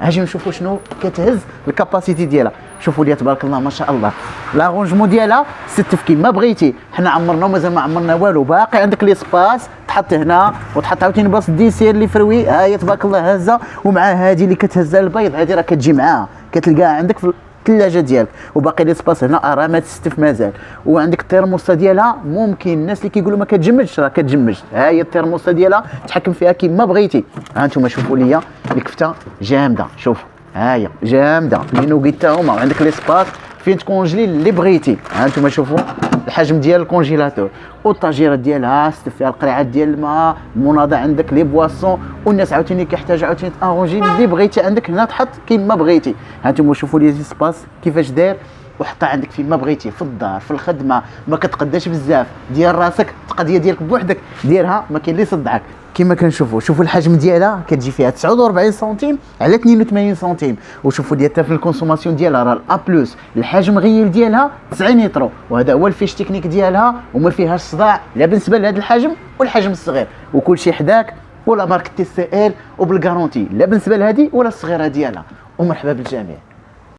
اجي نشوفوا شنو كتهز الكاباسيتي ديالها. شوفوا لي تبارك الله ما شاء الله لارونجمون ديالها ستف كيما بغيتي. حنا عمرنا ومازال ما عمرنا والو، باقي عندك لي سباس تحط هنا وتحط عاوتاني بلاصه الديسير اللي فروي. ها هي تبارك الله هازه، ومع هذه اللي كتهز البيض هذه راه كتجي معاها كتلقاها عندك في الثلاجه ديالك. وباقي لي سباس هنا راه ما تستف مازال. وعندك الترموستا ديالها، ممكن الناس اللي كيقولوا ما كتجمدش راه كتجمد. ها هي الترموستا ديالها تحكم فيها كيما بغيتي. ها انتم شوفوا ليا الكفته جامده، شوفوا ها هي جامده لي نوغيت تا هما. عندك لي سباس فين تكونجلي اللي بغيتي. ها انتم شوفوا الحجم ديال الكونجيلاتور، والطاجيره ديالها ستف فيها القريعات ديال الماء، المناضه عندك لي بواسون. والناس عاوتاني كيحتاجوا عاوتاني تارونجي اللي بغيتي عندك هنا تحط كيما بغيتي. ها انتم شوفوا لي سباس كيفاش داير، وحطها عندك فيما بغيتي، في الدار في الخدمه، ما كتقداش بزاف. ديال راسك القضيه ديالك بوحدك ديرها، ما كاين اللي يصدعك. كما كنشوفوا شوفوا الحجم ديالها كتجي فيها 49 سنتيم على 82 سنتيم. وشوفوا ديال حتى في الكونسوماسيون ديالها راه الA بلس، الحجم غير ديالها 90 لتر، وهذا هو الفيش تكنيك ديالها. وما فيهاش صداع لا بالنسبه لهذا الحجم والحجم الصغير، وكل شيء حداك ولا مارك TCL وبالكارونتي لا بالنسبه لهذه ولا الصغيره ديالها. ومرحبا بالجميع.